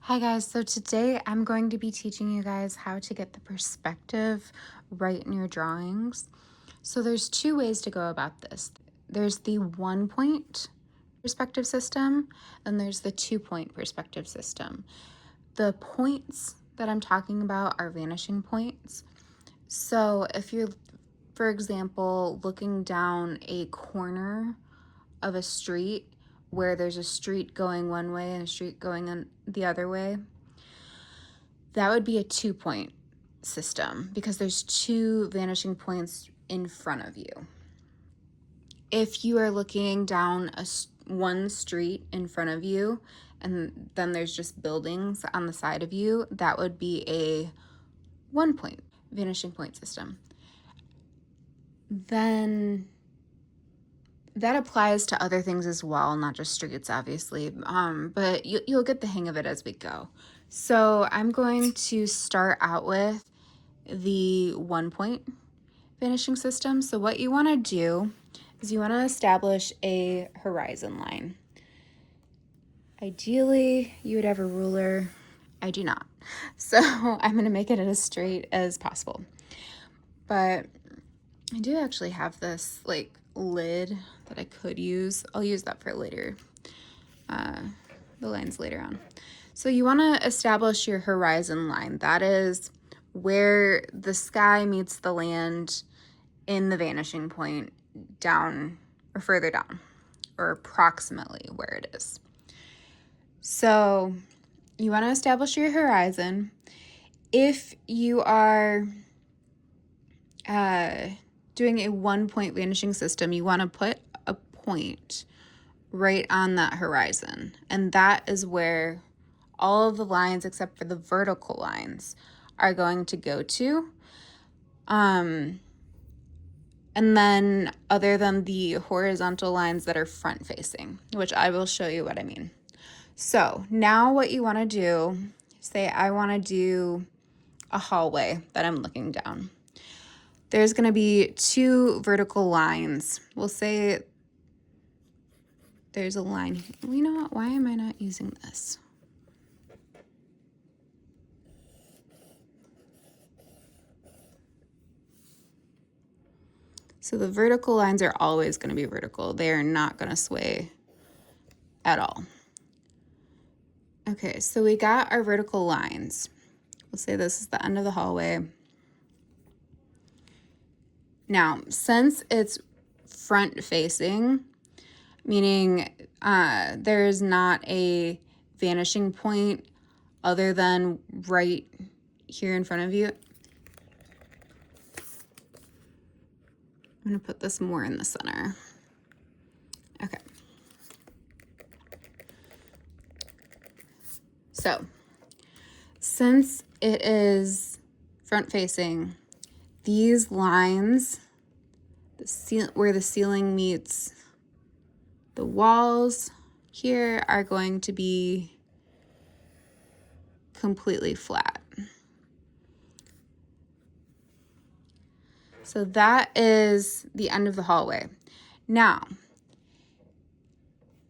Hi guys, so today I'm going to be teaching you guys how to get the perspective right in your drawings. So there's two ways to go about this. There's the 1-point perspective system and there's the 2-point perspective system. The points that I'm talking about are vanishing points. So if you're, for example, looking down a corner of a street where there's a street going one way and a street going the other way, that would be a 2-point system because there's two vanishing points in front of you. If you are looking down one street in front of you and then there's just buildings on the side of you, that would be a 1-point vanishing point system. Then that applies to other things as well, not just streets, obviously, but you'll get the hang of it as we go. So I'm going to start out with the 1-point vanishing system. So what you want to do is you want to establish a horizon line. Ideally, you would have a ruler. I do not. So I'm going to make it as straight as possible. But I do actually have this like lid that I could use. I'll use that for later, the lines later on. So you want to establish your horizon line. That is where the sky meets the land in the vanishing point down or further down, or approximately where it is. So you want to establish your horizon. If you are doing a 1-point vanishing system, you want to put a point right on that horizon. And that is where all of the lines except for the vertical lines are going to go to. And then other than the horizontal lines that are front facing, which I will show you what I mean. So now what you want to do, say I want to do a hallway that I'm looking down. There's going to be two vertical lines. We'll say there's a line. You know what? Why am I not using this? So the vertical lines are always going to be vertical. They are not going to sway at all. Okay, so we got our vertical lines. We'll say this is the end of the hallway. Now, since it's front facing, meaning there is not a vanishing point other than right here in front of you, I'm going to put this more in the center. Okay. So, since it is front facing, these lines, where the ceiling meets the walls here, are going to be completely flat. So that is the end of the hallway. Now,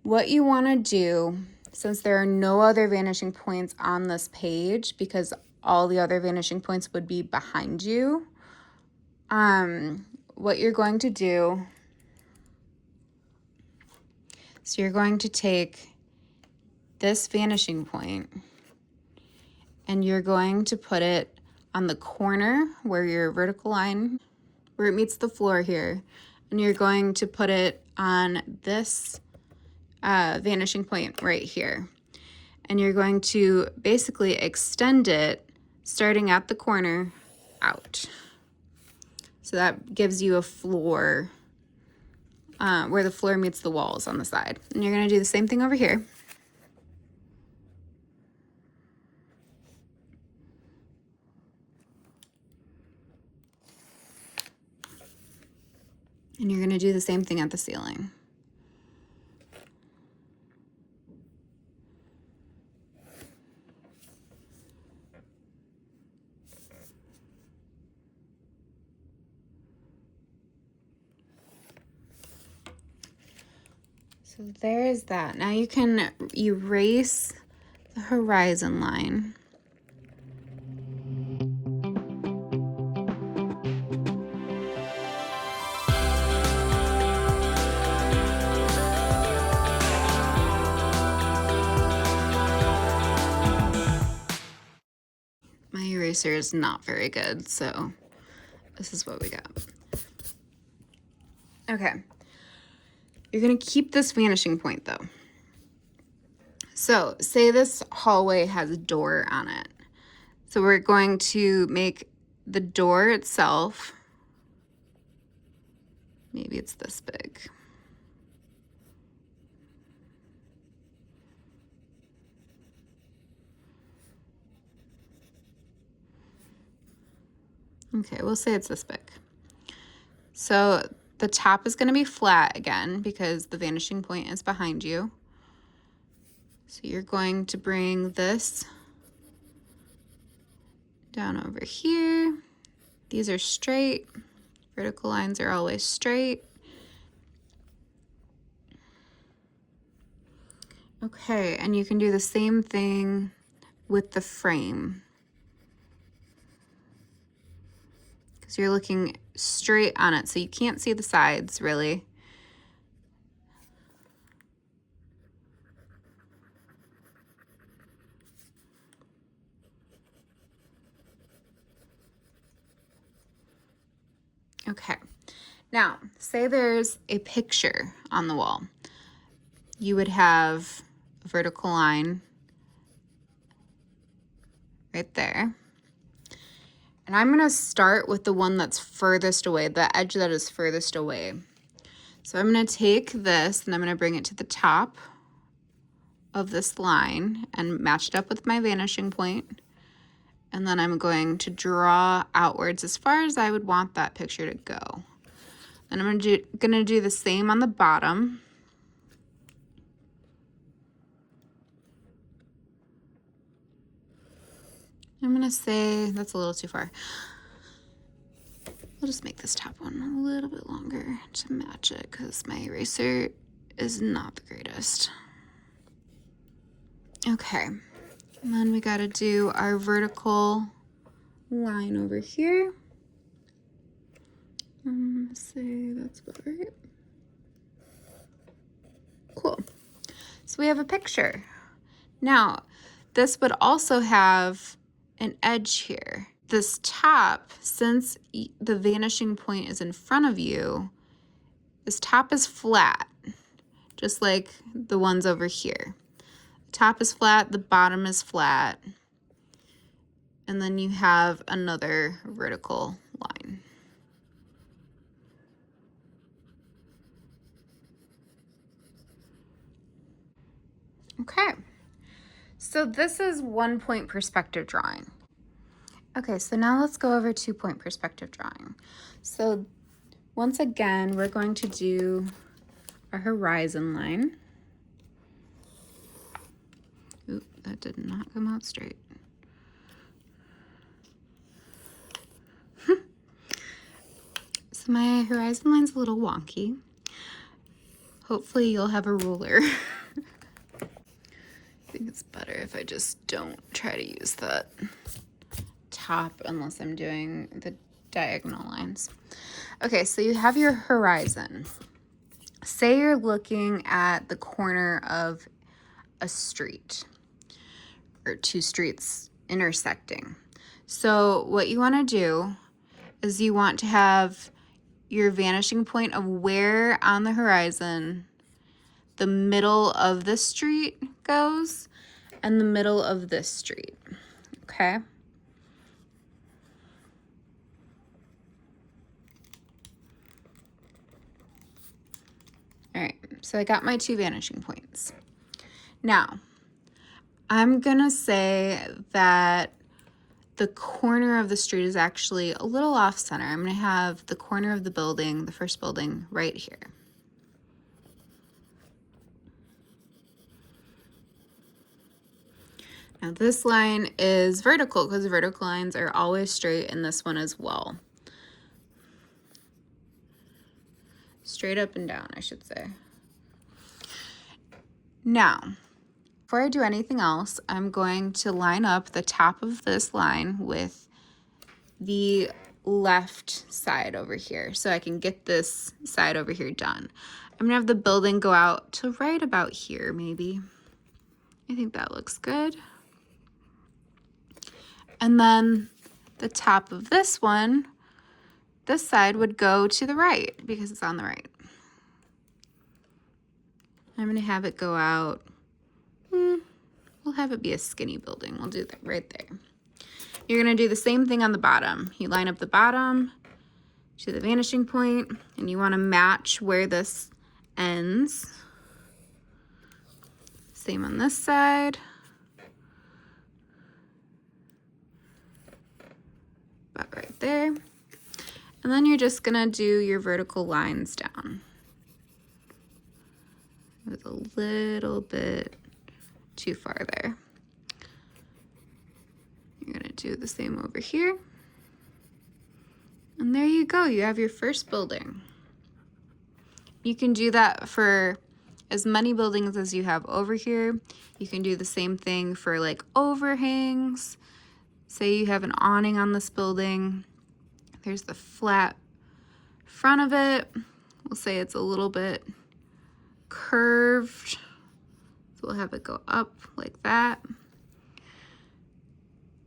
what you want to do, since there are no other vanishing points on this page, because all the other vanishing points would be behind you, what you're going to do, so you're going to take this vanishing point and you're going to put it on the corner where your vertical line, where it meets the floor here, and you're going to put it on this vanishing point right here. And you're going to basically extend it starting at the corner out. So that gives you a floor where the floor meets the walls on the side. And you're going to do the same thing over here. And you're going to do the same thing at the ceiling. So there is that. Now you can erase the the horizon line. My eraser is not very good, so this is what we got. Okay. You're going to keep this vanishing point though. So say this hallway has a door on it. So we're going to make the door itself, maybe it's this big. Okay, we'll say it's this big. So the top is going to be flat again because the vanishing point is behind you. So you're going to bring this down over here. These are straight. Vertical lines are always straight. Okay, and you can do the same thing with the frame. Because you're looking straight on it, so you can't see the sides really. Okay, now say there's a picture on the wall. You would have a vertical line right there. And I'm gonna start with the one that's furthest away, the edge that is furthest away. So I'm gonna take this and I'm gonna bring it to the top of this line and match it up with my vanishing point. And then I'm going to draw outwards as far as I would want that picture to go. And I'm gonna do the same on the bottom. I'm gonna say that's a little too far. I'll just make this top one a little bit longer to match it because my eraser is not the greatest. Okay, and then we gotta do our vertical line over here. Say that's about right. Cool. So we have a picture. Now, this would also have an edge here. This top, since the vanishing point is in front of you, this top is flat, just like the ones over here. The top is flat, the bottom is flat, and then you have another vertical line. Okay, so this is 1 point perspective drawing. Okay, so now let's go over 2 point perspective drawing. So once again, we're going to do our horizon line. Oop, that did not come out straight. So my horizon line's a little wonky. Hopefully you'll have a ruler. I think it's better if I just don't try to use that top unless I'm doing the diagonal lines. Okay, so you have your horizon. Say you're looking at the corner of a street or two streets intersecting. So what you want to do is you want to have your vanishing point of where on the horizon the middle of this street goes and the middle of this street, okay? All right, so I got my 2 vanishing points. Now, I'm gonna say that the corner of the street is actually a little off center. I'm gonna have the corner of the building, the first building, right here. Now this line is vertical because vertical lines are always straight, and this one as well. Straight up and down, I should say. Now, Before I do anything else, I'm going to line up the top of this line with the left side over here so I can get this side over here done. I'm gonna have the building go out to right about here, maybe. I think that looks good. And then the top of this one, this side would go to the right because it's on the right. I'm gonna have it go out. We'll have it be a skinny building. We'll do that right there. You're gonna do the same thing on the bottom. You line up the bottom to the vanishing point, and you wanna match where this ends. Same on this side. About right there. And then you're just gonna do your vertical lines down. It was a little bit too far there. You're gonna do the same over here. And there you go, you have your first building. You can do that for as many buildings as you have over here. You can do the same thing for like overhangs. Say you have an awning on this building. There's the flat front of it. We'll say it's a little bit curved. So we'll have it go up like that.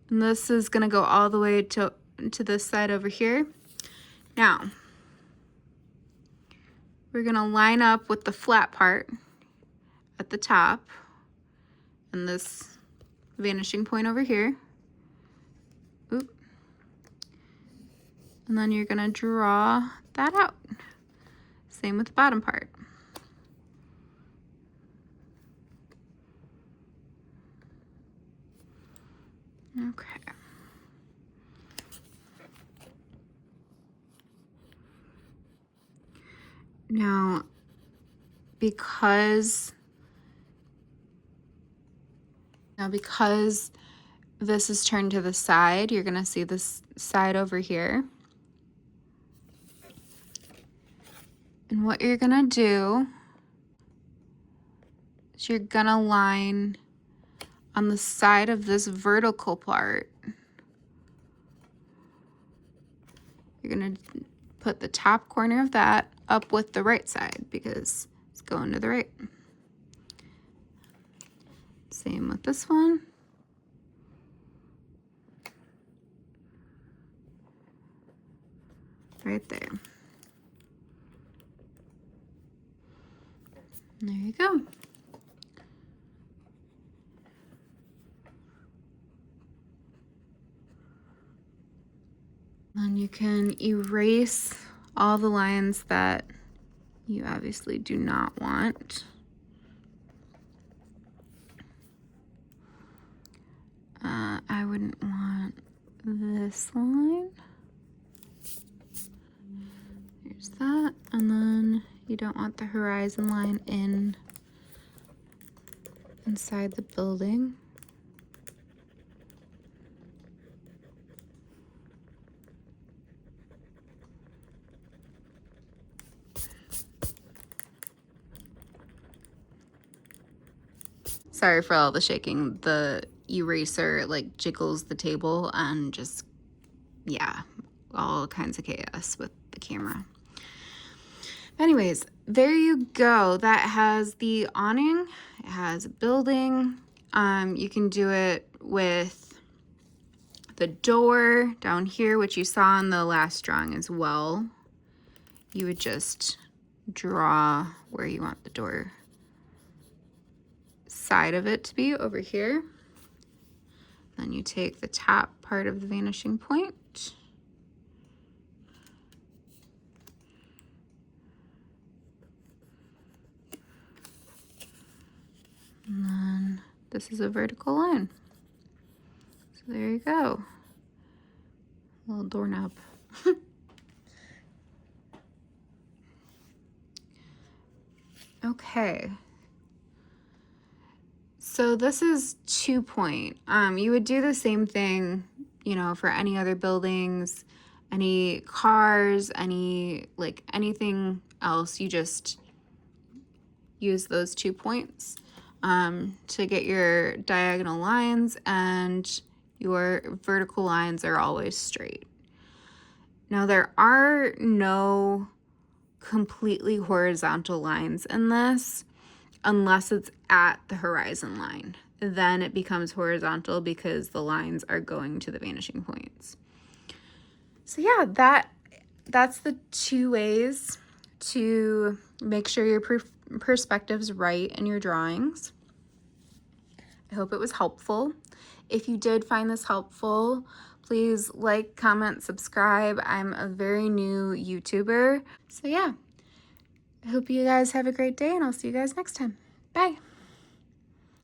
And this is gonna go all the way to this side over here. Now, we're gonna line up with the flat part at the top and this vanishing point over here. Oop. And then you're gonna draw that out. Same with the bottom part. Okay. Now, because this is turned to the side, you're gonna see this side over here. And what you're gonna do is you're gonna line on the side of this vertical part. You're gonna put the top corner of that up with the right side because it's going to the right. Same with this one. Right there. There you go. Then you can erase all the lines that you obviously do not want. I wouldn't want this line. There's that. And then you don't want the horizon line inside the building. Sorry for all the shaking. The eraser like jiggles the table and just, yeah, all kinds of chaos with the camera. Anyways, there you go. That has the awning. It has a building. You can do it with the door down here, which you saw in the last drawing as well. You would just draw where you want the door side of it to be over here. Then you take the top part of the vanishing point. And then this is a vertical line. So there you go. Little doorknob. Okay. So this is 2-point. You would do the same thing, you know, for any other buildings, any cars, anything else. You just use those 2 points. to get your diagonal lines, and your vertical lines are always straight. Now, there are no completely horizontal lines in this unless it's at the horizon line. Then it becomes horizontal because the lines are going to the vanishing points. So yeah, that's the 2 ways to make sure your perspective's right in your drawings. I hope it was helpful. If you did find this helpful, please like, comment, subscribe. I'm a very new YouTuber. So yeah, I hope you guys have a great day, and I'll see you guys next time. Bye.